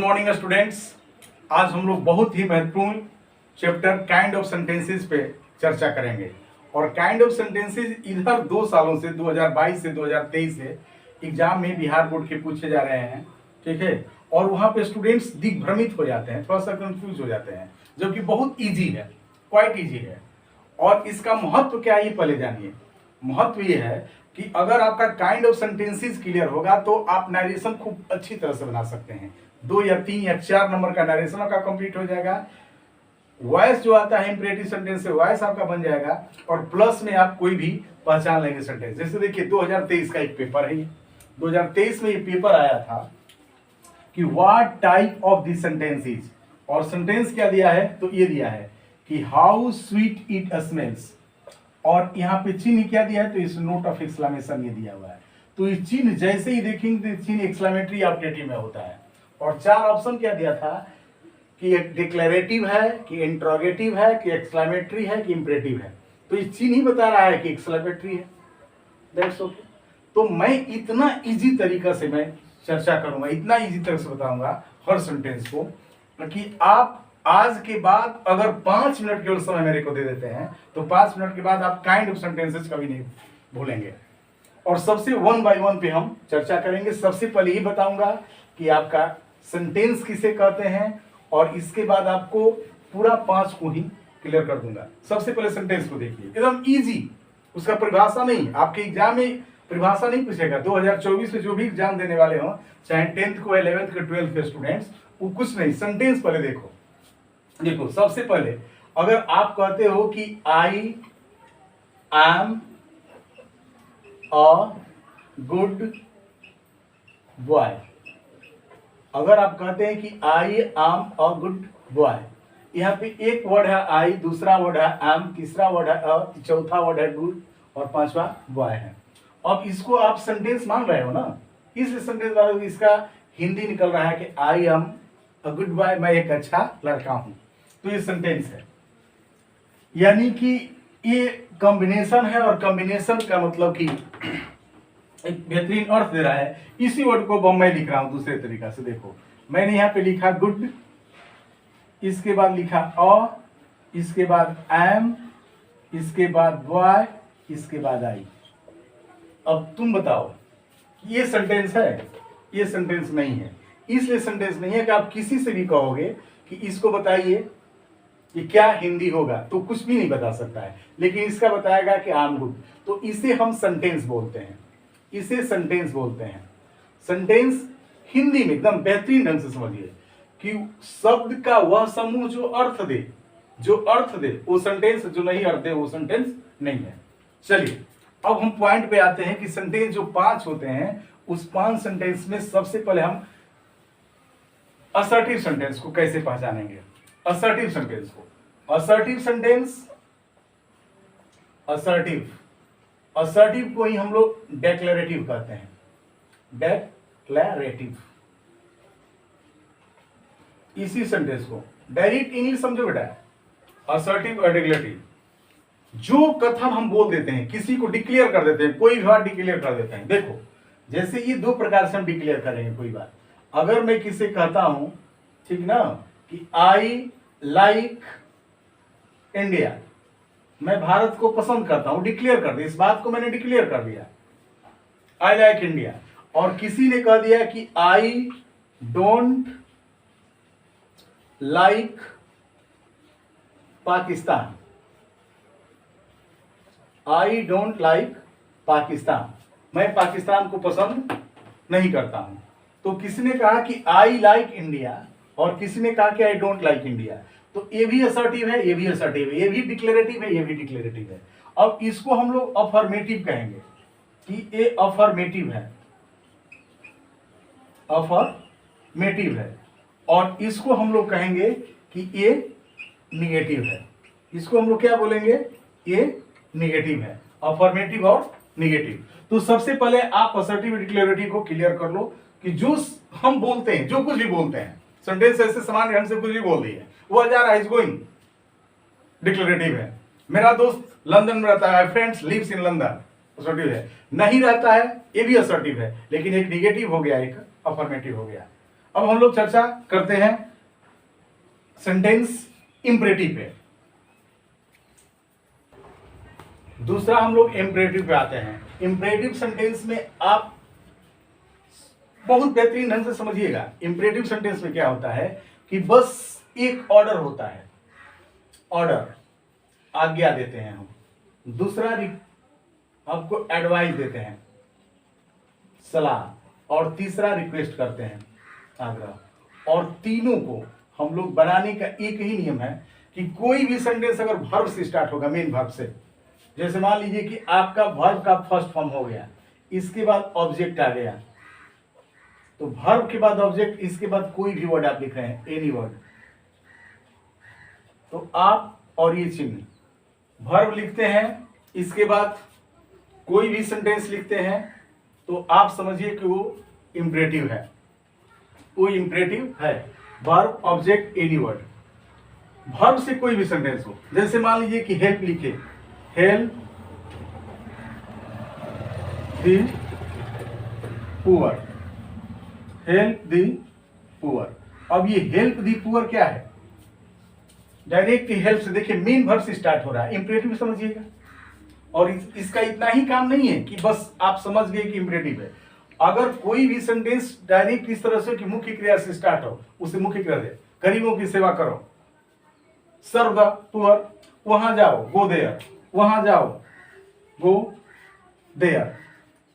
Morning students. आज हम लोग बहुत ही महत्वपूर्ण चैप्टर काइंड ऑफ सेंटेंसेस पे चर्चा करेंगे। और काइंड ऑफ सेंटेंसेस इधर 2 सालों से 2022 से 2023 से एग्जाम में बिहार बोर्ड के पूछे जा रहे हैं, ठीक है। और वहाँ पे स्टूडेंट्स दिग्भ्रमित हो जाते हैं, थोड़ा सा कंफ्यूज हो जाते हैं, जो कि बहुत ईजी है, क्वाइट ईजी है। और इसका महत्व क्या है ये पहले जानिए। महत्व ये है कि अगर आपका काइंड ऑफ सेंटेंसेस क्लियर होगा तो आप नरेशन खूब अच्छी तरह से बना सकते हैं। 2 या 3 या 4 नंबर का नरेशन आपका कंप्लीट हो जाएगा। वॉइस जो आता है इंपरेटिव सेंटेंस से वॉइस आपका बन जाएगा। और प्लस में आप कोई भी पहचान लेंगे सेंटेंस। जैसे देखिए 2023 का एक पेपर है, 2023 में ये पेपर आया था कि what type of the sentences, और सेंटेंस क्या दिया है तो ये दिया है कि हाउ स्वीट इट स्मेल्स। और यहाँ पे चिन्ह क्या दिया है तो इस नोट ऑफ एक्सक्लेमेशन ये दिया हुआ है। तो ये चिन्ह जैसे ही देखेंगे तो चिन्ह एक्सक्लेमेटरी ऑब्जेक्टिव में होता है। और 4 ऑप्शन क्या दिया था कि डिक्लेरेटिव है, कि इंट्रोगेटिव है, कि एक्सक्लेमेटरी है, कि इंपरेटिव है। तो ये चिन्ह ही बता रहा है कि एक्सक्लेमेटरी है। That's okay. तो मैं इतना इजी तरीका से मैं चर्चा करूंगा, इतना इजी तरह से बताऊंगा हर सेंटेंस को कि आप आज के बाद अगर 5 मिनट केवल समय मेरे को दे देते हैं तो 5 मिनट के बाद आप काइंड ऑफ सेंटेंसेस कभी नहीं भूलेंगे। और सबसे 1 बाय 1 पे हम चर्चा करेंगे। सबसे पहले ही बताऊंगा कि आपका सेंटेंस किसे कहते हैं, और इसके बाद आपको पूरा 5 को ही क्लियर कर दूंगा। सबसे पहले सेंटेंस को देखिए, एकदम इजी, उसका परिभाषा नहीं, आपके एग्जाम में परिभाषा नहीं पूछेगा। 2024 में जो भी एग्जाम देने वाले हो, चाहे 10th को 11th को 12th के स्टूडेंट्स, वो कुछ नहीं, सेंटेंस पहले देखो। देखो सबसे पहले अगर आप कहते हो कि I am a good boy, अगर आप कहते हैं कि I am a good boy, यहाँ पे एक वर्ड है आई, दूसरा वर्ड है एम, तीसरा वर्ड है अ, चौथा वर्ड है गुड और 5वां बॉय है। अब इसको आप सेंटेंस मान रहे हो ना, इस सेंटेंस वाले इसका हिंदी निकल रहा है कि I am a good boy, मैं एक अच्छा लड़का हूं। तो ये सेंटेंस है, यानी कि ये कॉम्बिनेशन है। और कॉम्बिनेशन का मतलब कि एक बेहतरीन अर्थ दे रहा है। इसी वर्ड को मैं लिख रहा हूं दूसरे तरीका से। देखो मैंने यहाँ पे लिखा गुड, इसके बाद लिखा अ, इसके बाद एम, इसके बाद बॉय, इसके बाद आई। अब तुम बताओ ये सेंटेंस है? ये सेंटेंस नहीं है। इसलिए सेंटेंस नहीं है कि आप किसी से भी कहोगे कि इसको बताइए कि क्या हिंदी होगा तो कुछ भी नहीं बता सकता है, लेकिन इसका बताएगा कि आई एम गुड। तो इसे हम सेंटेंस बोलते हैं, इसे सेंटेंस बोलते हैं। सेंटेंस हिंदी में एकदम बेहतरीन ढंग से समझिए कि शब्द का वह समूह जो अर्थ दे, जो अर्थ दे वो सेंटेंस, जो नहीं अर्थ दे वो सेंटेंस नहीं है। चलिए अब हम पॉइंट पे आते हैं कि सेंटेंस जो 5 होते हैं उस 5 सेंटेंस में सबसे पहले हम असर्टिव सेंटेंस को कैसे पहचानेंगे। असर्टिव सेंटेंस को, असर्टिव सेंटेंस, असर्टिव को ही हम लोग डेक्लेरेटिव कहते हैं। डेक्लेरेटिव, इसी सेंटेंस को डायरेक्ट इंग्लिश समझो बेटा, असर्टिव और डेक्लेरेटिव। जो कथन हम बोल देते हैं, किसी को डिक्लेयर कर देते हैं, कोई भी बात डिक्लेयर कर देते हैं। देखो जैसे ये 2 प्रकार से हम डिक्लेयर करेंगे कोई बात। अगर मैं किसे कहता हूं, ठीक ना, कि आई लाइक इंडिया, मैं भारत को पसंद करता हूं, डिक्लेयर कर दिया, इस बात को मैंने डिक्लेयर कर दिया, आई लाइक इंडिया। और किसी ने कह दिया कि I don't like Pakistan, I don't like Pakistan, मैं पाकिस्तान को पसंद नहीं करता हूं। तो किसी ने कहा कि आई लाइक इंडिया और किसी ने कहा कि आई डोंट लाइक इंडिया। तो ये भी असर्टिव है, ये भी असर्टिव है, ये भी डिक्लेरेटिव है, ये भी डिक्लेरेटिव है। अब इसको हम लोग अफर्मेटिव कहेंगे कि ये अफर्मेटिव है, अफर्मेटिव है। और इसको हम लोग कहेंगे कि ये निगेटिव है। इसको हम लोग क्या बोलेंगे? ये निगेटिव है, अफर्मेटिव और निगेटिव। तो सबसे पहले आप असर्टिव डिक्लेरेटिव को क्लियर कर लो कि जो हम बोलते हैं, जो कुछ भी बोलते हैं, सेंटेंस ऐसे समान ढंग से कुछ भी बोल दिए, वो जा रहा है, इज गोइंग, डिक्लेरेटिव है। मेरा दोस्त लंदन में रहता है, friends lives in London, assertive है। नहीं रहता है, ये भी असर्टिव है, लेकिन एक निगेटिव हो गया, एक अफर्मेटिव हो गया। अब हम लोग चर्चा करते हैं सेंटेंस इंपरेटिव पे। दूसरा हम लोग इंपरेटिव पे आते हैं। इंपरेटिव सेंटेंस में आप बहुत बेहतरीन ढंग से समझिएगा। इंपरेटिव सेंटेंस में क्या होता है कि बस एक ऑर्डर होता है, ऑर्डर, आज्ञा देते हैं हम। दूसरा आपको एडवाइस देते हैं, सलाह। और तीसरा रिक्वेस्ट करते हैं, आग्रह। और तीनों को हम लोग बनाने का एक ही नियम है कि कोई भी सेंटेंस अगर वर्ब से स्टार्ट होगा, मेन वर्ब से, जैसे मान लीजिए कि आपका वर्ब का फर्स्ट फॉर्म हो गया, इसके बाद ऑब्जेक्ट आ गया, तो वर्ब के बाद ऑब्जेक्ट, इसके बाद कोई भी वर्ड आप लिख रहे हैं, एनी वर्ड, तो आप और ये चिन्ह वर्ब लिखते हैं, इसके बाद कोई भी सेंटेंस लिखते हैं, तो आप समझिए कि वो इंपरेटिव है, वो इंपरेटिव है। Verb, object, any word. Verb से कोई भी सेंटेंस हो, जैसे मान लीजिए कि हेल्प लिखे, help the poor, help the poor. अब ये हेल्प दी पुअर क्या है? डायरेक्ट हेल्प से, देखिए मेन वर्ब से स्टार्ट हो रहा है, इंपरेटिव समझिएगा। और इसका इतना ही काम नहीं है कि बस आप समझ गए कि इंपरेटिव है। अगर कोई भी सेंटेंस डायरेक्ट इस तरह से कि मुख्य क्रिया से स्टार्ट हो, उसे मुख्य क्रिया दे, गरीबों की सेवा करो, सर्व द पुअर, वहां जाओ, गो देयर, वहां जाओ, गो देयर।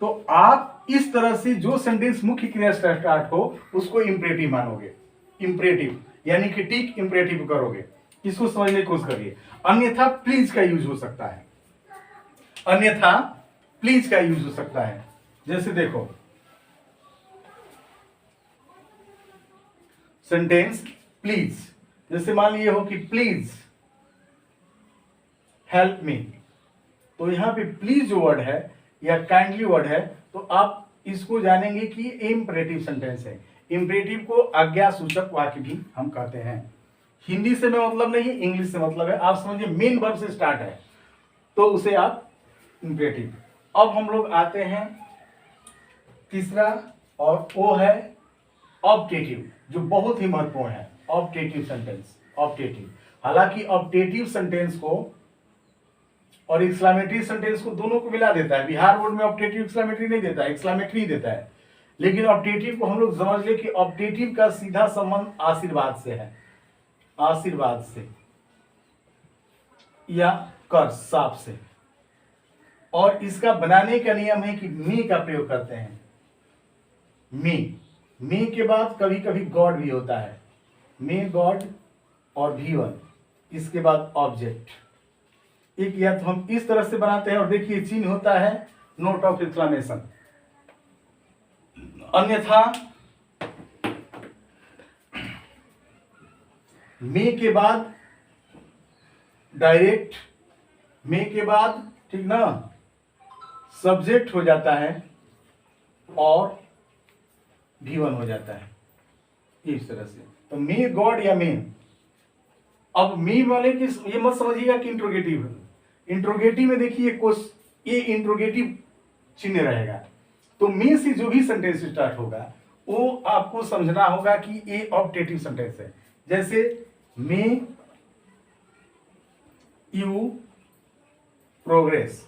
तो आप इस तरह से जो सेंटेंस मुख्य क्रिया से स्टार्ट हो उसको इंपरेटिव मानोगे, इंपरेटिव यानी कि टिक इंपरेटिव करोगे। इसको समझने की कोशिश करिए। अन्यथा प्लीज का यूज हो सकता है, अन्यथा प्लीज का यूज हो सकता है। जैसे देखो सेंटेंस प्लीज, जैसे मान लिए हो कि प्लीज हेल्प मी, तो यहां पे प्लीज जो वर्ड है या काइंडली वर्ड है, तो आप इसको जानेंगे कि इंपरेटिव सेंटेंस है। इंपरेटिव को आज्ञा सूचक वाक्य भी हम कहते हैं। हिंदी से में मतलब नहीं, इंग्लिश से मतलब है। आप समझिए मेन वर्ब से स्टार्ट है तो उसे आप इंपरेटिव। अब हम लोग आते हैं तीसरा, और वो है ऑब्जेक्टिव, जो बहुत ही महत्वपूर्ण है। Objective sentence, objective. हालांकि ऑब्जेक्टिव सेंटेंस को और एक्सक्लेमेटरी सेंटेंस को दोनों को मिला देता है। बिहार बोर्ड में ऑब्जेक्टिव एक्सक्लेमेटरी नहीं देता है, एक्सक्लेमेटरी देता है। लेकिन ऑब्जेक्टिव को हम लोग समझ ले कि ऑब्जेक्टिव का सीधा संबंध आशीर्वाद से है, आशीर्वाद से या कर साप से। और इसका बनाने का नियम है कि मी का प्रयोग करते हैं। मी के बाद कभी कभी गॉड भी होता है, मे गॉड और V1, इसके बाद ऑब्जेक्ट। एक या तो हम इस तरह से बनाते हैं और देखिए चिन्ह होता है नोट ऑफ एक्सक्लेमेशन। अन्यथा मे के बाद डायरेक्ट, मे के बाद ठीक ना सब्जेक्ट हो जाता है और V1 हो जाता है, इस तरह से। तो मे गॉड या मे। अब मी वाले की ये मत समझिएगा कि इंट्रोगेटिव है। इंट्रोगेटिव में देखिए ये इंट्रोगेटिव चिन्ह रहेगा। तो मे से जो भी सेंटेंस स्टार्ट होगा वो आपको समझना होगा कि ये ऑब्जेक्टिव सेंटेंस है। जैसे मे यू प्रोग्रेस,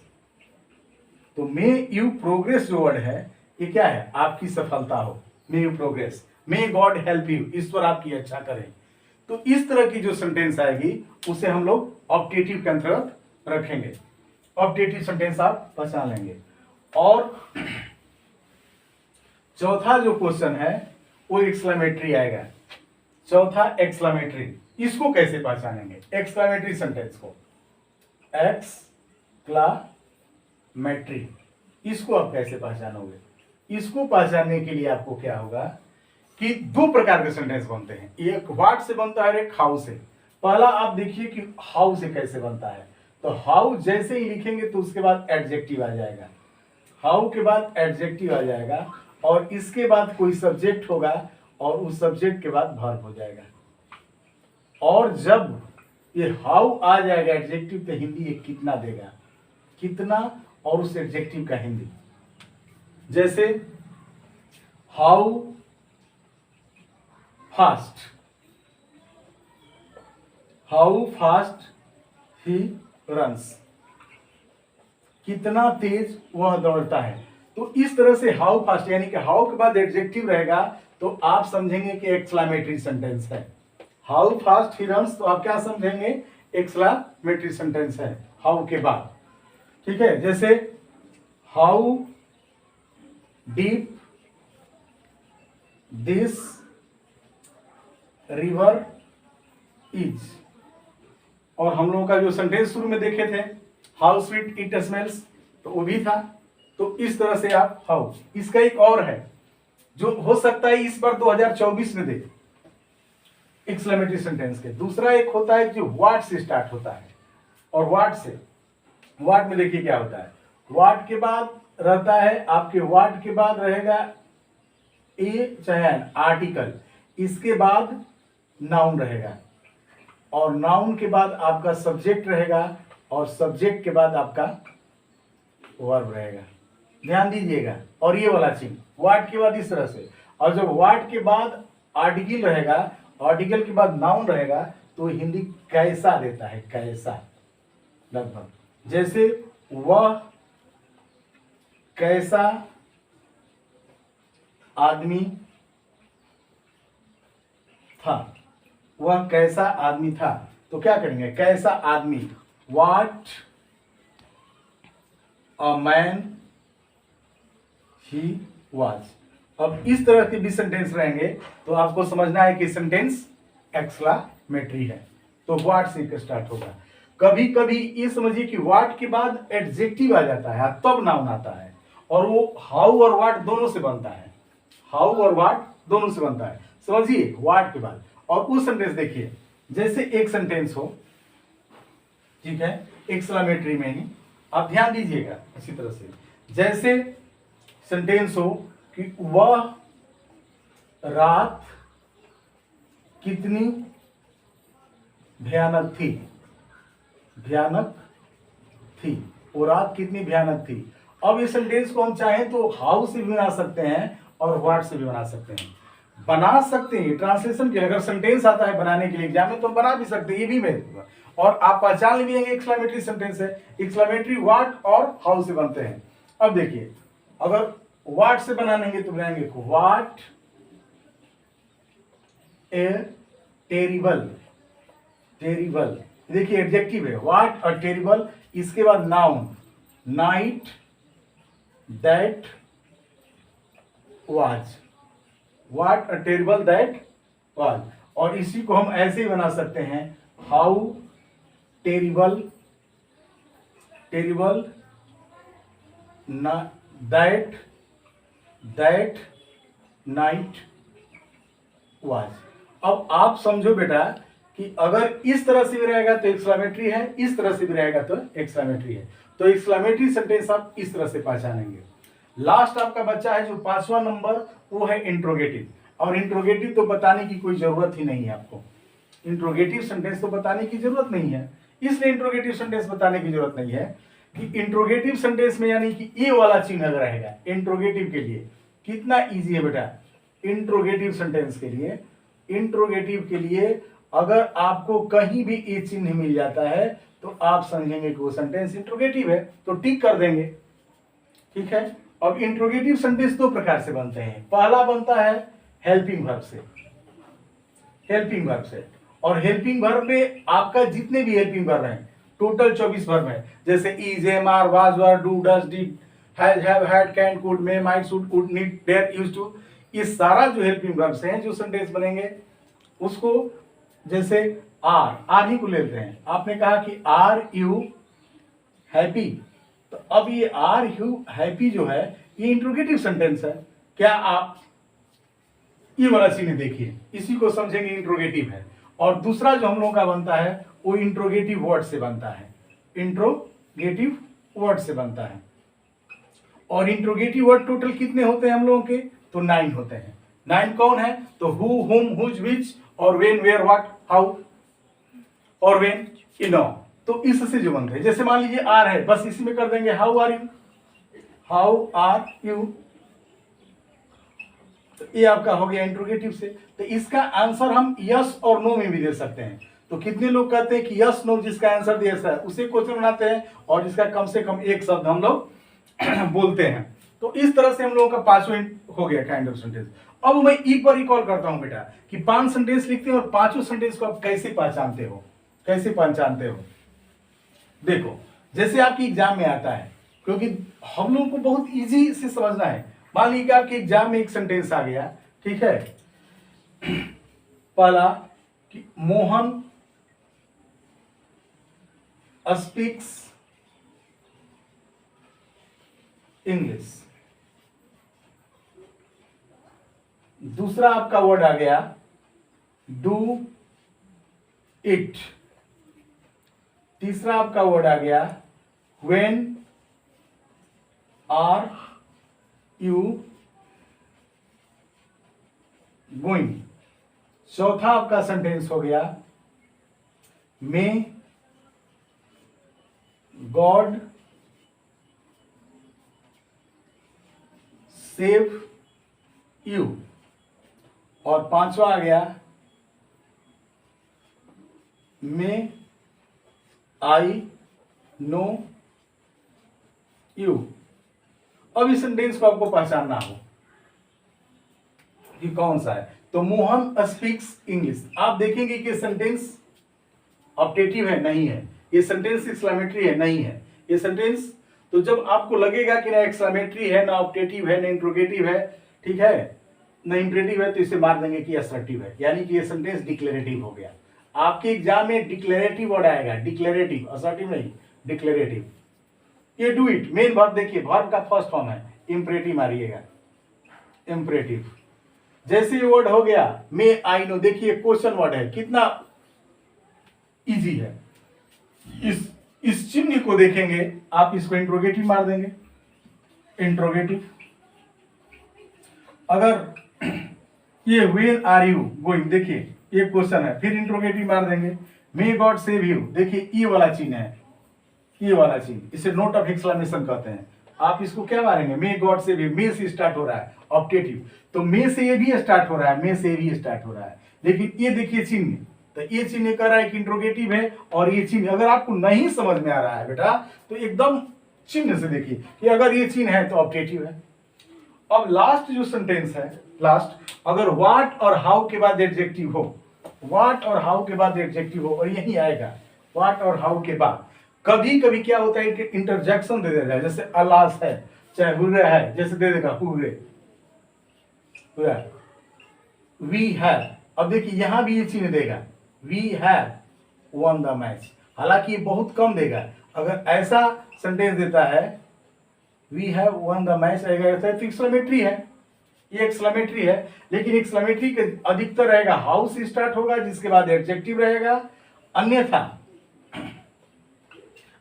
तो मे यू प्रोग्रेस जो वर्ड है ये क्या है? आपकी सफलता हो, may you progress. May God help you, ईश्वर आपकी अच्छा करे। तो इस तरह की जो सेंटेंस आएगी उसे हम लोग ऑब्जेक्टिव के अंतर्गत रखेंगे। ऑब्जेक्टिव सेंटेंस आप पहचान लेंगे। और चौथा जो क्वेश्चन है वो एक्सक्लेमेटरी आएगा। चौथा एक्सक्लेमेटरी, इसको कैसे पहचानेंगे? एक्सक्लेमेटरी सेंटेंस को, एक्सक्लेमेटरी, इसको आप कैसे पहचानोगे? इसको पहचानने के लिए आपको क्या होगा कि दो प्रकार के सेंटेंस बनते हैं, एक व्हाट से बनता है, एक हाउ से। पहला आप देखिए कि हाउ से कैसे बनता है। तो हाउ जैसे ही लिखेंगे तो उसके बाद एडजेक्टिव आ जाएगा, हाउ के बाद एडजेक्टिव आ जाएगा, और इसके बाद कोई सब्जेक्ट होगा और उस सब्जेक्ट के बाद वर्ब हो जाएगा। और जब ये हाउ आ जाएगा एडजेक्टिव, तो हिंदी ये कितना देगा, कितना, और उस एडजेक्टिव का हिंदी। जैसे how fast, how fast he runs, कितना तेज वह दौड़ता है। तो इस तरह से हाउ फास्ट, यानी कि हाउ के बाद एडजेक्टिव रहेगा तो आप समझेंगे कि एक्सक्लेमेटरी सेंटेंस है। हाउ फास्ट ही रन्स, तो आप क्या समझेंगे, एक्सक्लेमेटरी सेंटेंस है हाउ के बाद। ठीक है, जैसे how deep this river is, और हम लोगों का जो सेंटेंस शुरू में देखे थे हाउ स्वीट इट स्मेल्स, तो वो भी था। तो इस तरह से आप हाउ, इसका एक और है जो हो सकता है इस बार 2024 में दे एक्सक्लेमेटरी सेंटेंस के। दूसरा एक होता है जो व्हाट से स्टार्ट होता है, और व्हाट में देखिए क्या होता है, व्हाट के बाद रहता है आपके, व्हाट के बाद रहेगा ए चाहे आर्टिकल, इसके बाद नाउन रहेगा, और नाउन के बाद आपका सब्जेक्ट रहेगा, और सब्जेक्ट के बाद आपका वर्ब रहेगा। ध्यान दीजिएगा, और ये वाला चिन्ह व्हाट के बाद इस तरह से, और जब व्हाट के बाद आर्टिकल रहेगा, आर्टिकल के बाद नाउन रहेगा, तो हिंदी कैसा देता है, कैसा, लगभग जैसे वह कैसा आदमी था, वह कैसा आदमी था, तो क्या करेंगे, कैसा आदमी, what a man he was. अब इस तरह के भी सेंटेंस रहेंगे तो आपको समझना है कि सेंटेंस एक्सक्लेमेटरी है, तो व्हाट से स्टार्ट होगा। कभी कभी ये समझिए कि व्हाट के बाद एडजेक्टिव आ जाता है, तब नाउन आता है, और वो हाउ और व्हाट दोनों से बनता है, हाउ और व्हाट दोनों से बनता है, समझिए व्हाट के बाद। और उस सेंटेंस देखिए, जैसे एक सेंटेंस हो, ठीक है, एक्सक्लेमेटरी में ही, आप ध्यान दीजिएगा इसी तरह से, जैसे सेंटेंस हो कि वह रात कितनी भयानक थी, भयानक थी, वो रात कितनी भयानक थी। अब इस सेंटेंस को हम चाहें तो हाउ से भी बना सकते हैं और व्हाट से भी बना सकते हैं, बना सकते हैं ट्रांसलेशन के, अगर सेंटेंस आता है बनाने के लिए एग्जाम में तो बना भी सकते हैं, ये भी मैं, और आप पहचान भी लेंगे एक्सक्लेमेटरी सेंटेंस है। एक्सक्लेमेटरी व्हाट और हाउ से बनते हैं। अब देखिए, अगर व्हाट से बनाएंगे तो बनाएंगे व्हाट ए टेरिबल, टेरिबल देखिए एडजेक्टिव है, व्हाट अ टेरिबल, इसके बाद noun night that was, what a terrible that was. और इसी को हम ऐसे ही बना सकते हैं, how terrible, terrible that night was. अब आप समझो बेटा कि अगर इस तरह से भी रहेगा तो एक्सक्लेमेटरी है, इस तरह से भी रहेगा तो एक्सक्लेमेटरी है, तो एक्सक्लेमेटरी सेंटेंस आप इस तरह से पहचानेंगे। लास्ट आपका बच्चा है जो 5वां नंबर, वो है इंट्रोगेटिव, और इंट्रोगेटिव तो बताने की कोई जरूरत ही नहीं है आपको, इंट्रोगेटिव सेंटेंस तो बताने की जरूरत नहीं है, इसलिए इंट्रोगेटिव सेंटेंस बताने की जरूरत नहीं है कि इंट्रोगेटिव सेंटेंस में यानी कि ये वाला चिन्ह अगर रहेगा इंट्रोगेटिव के लिए, कितना इजी है बेटा इंट्रोगेटिव सेंटेंस के लिए। इंट्रोगेटिव के लिए अगर आपको कहीं भी ये चिन्ह मिल जाता है तो आप समझेंगे कि वो सेंटेंस इंट्रोगेटिव है, तो टिक कर देंगे, ठीक है। अब इंट्रोगेटिव सेंटेंस दो प्रकार से बनते हैं, पहला बनता है हेल्पिंग वर्ब से, हेल्पिंग वर्ब से, और हेल्पिंग वर्ब में आपका जितने भी हेल्पिंग वर्ब हैं टोटल 24 वर्ब है, जैसे is, am, are, was, were, do, does, did, has, have, had, can, could, may, might, should, could, need, dare, used to, ये सारा जो हेल्पिंग वर्ब्स हैं जो सेंटेंस बनेंगे उसको, जैसे आर ही को लेते हैं, आपने कहा कि आर यू हैप्पी, तो अब ये आर यू हैप्पी जो है ये इंट्रोगेटिव सेंटेंस है। क्या आप ये वाला चिन्ह देखिए, इसी को समझेंगे इंट्रोगेटिव है। और दूसरा जो हम लोगों का बनता है वो इंट्रोगेटिव वर्ड से बनता है, इंट्रोगेटिव वर्ड से बनता है। और इंट्रोगेटिव वर्ड टोटल कितने होते हैं हम लोगों के, तो 9 होते हैं। 9 कौन है, तो हु, हुम, हुज, विच, और व्हेन, वेयर, व्हाट, हाउ, और व्हेन, नो, तो इससे जो बनते हैं, जैसे मान लीजिए आर है, बस इसी में कर देंगे how are you, how are you, तो ये आपका हो गया इंट्रोगेटिव से। तो इसका आंसर हम यस और नो में भी दे सकते हैं। तो कितने लोग कहते हैं कि यस नो जिसका आंसर दिया है उसे क्वेश्चन बनाते हैं, और जिसका कम से कम एक शब्द हम लोग बोलते हैं। तो इस तरह से हम लोगों का पांचवें हो गया काइंड ऑफ सेंटेंस। अब मैं एक बार रिकॉल करता हूं बेटा कि 5 सेंटेंस लिखते हैं और पांचों सेंटेंस को आप कैसे पहचानते हो, कैसे पहचानते हो। देखो जैसे आपकी एग्जाम में आता है, क्योंकि हम लोगों को बहुत इजी से समझना है। मान लीजिए आपके एग्जाम में एक सेंटेंस आ गया, ठीक है, पहला कि मोहन स्पीक्स इंग्लिश। दूसरा आपका वर्ड आ गया डू इट। तीसरा आपका वर्ड आ गया व्हेन आर यू गोइंग। चौथा आपका सेंटेंस हो गया मे गॉड सेव यू। और पांचवा आ गया मे आई नो यू। अब इस सेंटेंस को आपको पहचानना हो कि कौन सा है। तो मोहन स्पीक्स इंग्लिश, आप देखेंगे कि सेंटेंस ऑब्जेक्टिव है, नहीं है। ये सेंटेंस एक्सक्लेमेटरी है, नहीं है। ये सेंटेंस, तो जब आपको लगेगा कि ना एक्सक्लेमेटरी है, ना ऑब्जेक्टिव है, ना इंट्रोगेटिव है, ठीक है, ना इंपरेटिव है, तो इसे मार देंगे कि असर्टिव है, यानी कि ये सेंटेंस डिक्लेरेटिव हो गया। आपके एग्जाम में डिक्लेरेटिव वर्ड आएगा, डिक्लेरेटिव, असर्टिव नहीं, डिक्लेरेटिव। ये डू इट मेन वर्ब, देखिए वर्ब का फर्स्ट फॉर्म है, इंपरेटिव मारिएगा, इंपरेटिव। जैसे ये वर्ड हो गया मे आई नो, देखिए क्वेश्चन वर्ड है, कितना इजी है। इस चिन्ह को देखेंगे आप, इसको इंट्रोगेटिव मार देंगे, इंट्रोगेटिव। अगर ये व्हेन आर यू गोइंग, देखिए ये क्वेश्चन है, फिर इंट्रोगेटिव मार देंगे। मे गॉड सेव यू, देखिए ये वाला चिन्ह है, ये वाला चिन्ह, इसे नोट ऑफ एक्सक्लेमेशन कहते हैं। आप इसको क्या मारेंगे, मे गॉड सेव यू, मे से स्टार्ट हो रहा है ऑब्जेक्टिव, तो मे से ये भी स्टार्ट हो रहा है, मे से भी स्टार्ट हो रहा है। लेकिन ये देखिए चिन्ह, तो ये चिन्ह कह रहा है कि इंट्रोगेटिव है, और ये चिन्ह अगर आपको नहीं समझ में आ रहा है बेटा, तो एकदम चिन्ह से देखिए कि अगर ये चिन्ह है तो ऑब्जेक्टिव है। अब लास्ट जो सेंटेंस है, लास्ट, अगर व्हाट और हाउ के बाद एडजेक्टिव हो, व्हाट और हाउ के बाद एडजेक्टिव हो, और यही आएगा व्हाट और हाउ के बाद। कभी कभी क्या होता है कि इंटरजेक्शन दे देता है, जैसे अलास है, चाहे हुर्रे है, जैसे दे देगा हुर्रे, वी हैव। अब देखिए यहां भी ये चिन्ह देगा, we have won the match, हालांकि ये बहुत कम देगा। अगर ऐसा सेंटेंस देता है we have won the match रहेगा तो एक्सक्लेमेटरी है, ये एक्सक्लेमेटरी है। लेकिन एक्सक्लेमेटरी के अधिकतर रहेगा हाउ से स्टार्ट होगा, जिसके बाद एडजेक्टिव रहेगा, अन्यथा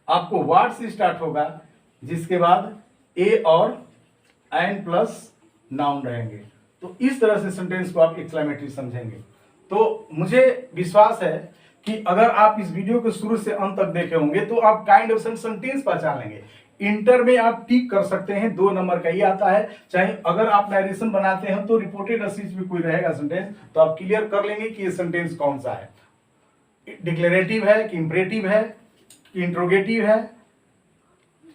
आपको व्हाट से स्टार्ट होगा, जिसके बाद ए और एंड प्लस नाउन रहेंगे। तो इस तरह से सेंटेंस को आप एक्सक्लेमेटरी समझेंगे। तो मुझे विश्वास है कि अगर आप इस वीडियो को शुरू से अंत तक देखे होंगे तो आप काइंड ऑफ सेंटेंस पहचान लेंगे। इंटर में आप टिक कर सकते हैं, 2 नंबर का ही आता है। चाहे अगर आप नरेशन बनाते हैं तो रिपोर्टेड स्पीच में कोई रहेगा सेंटेंस, तो आप क्लियर कर लेंगे कि ये सेंटेंस कौन सा है, डिक्लेरेटिव है कि इंपरेटिव है कि इंट्रोगेटिव है,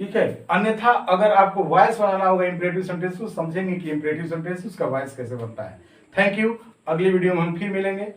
ठीक है। अन्यथा अगर आपको वॉइस बनाना होगा इंपरेटिव सेंटेंस को, समझेंगे कि इंपरेटिव सेंटेंस उसका वॉइस कैसे बनता है। थैंक यू, अगली वीडियो में हम फिर मिलेंगे।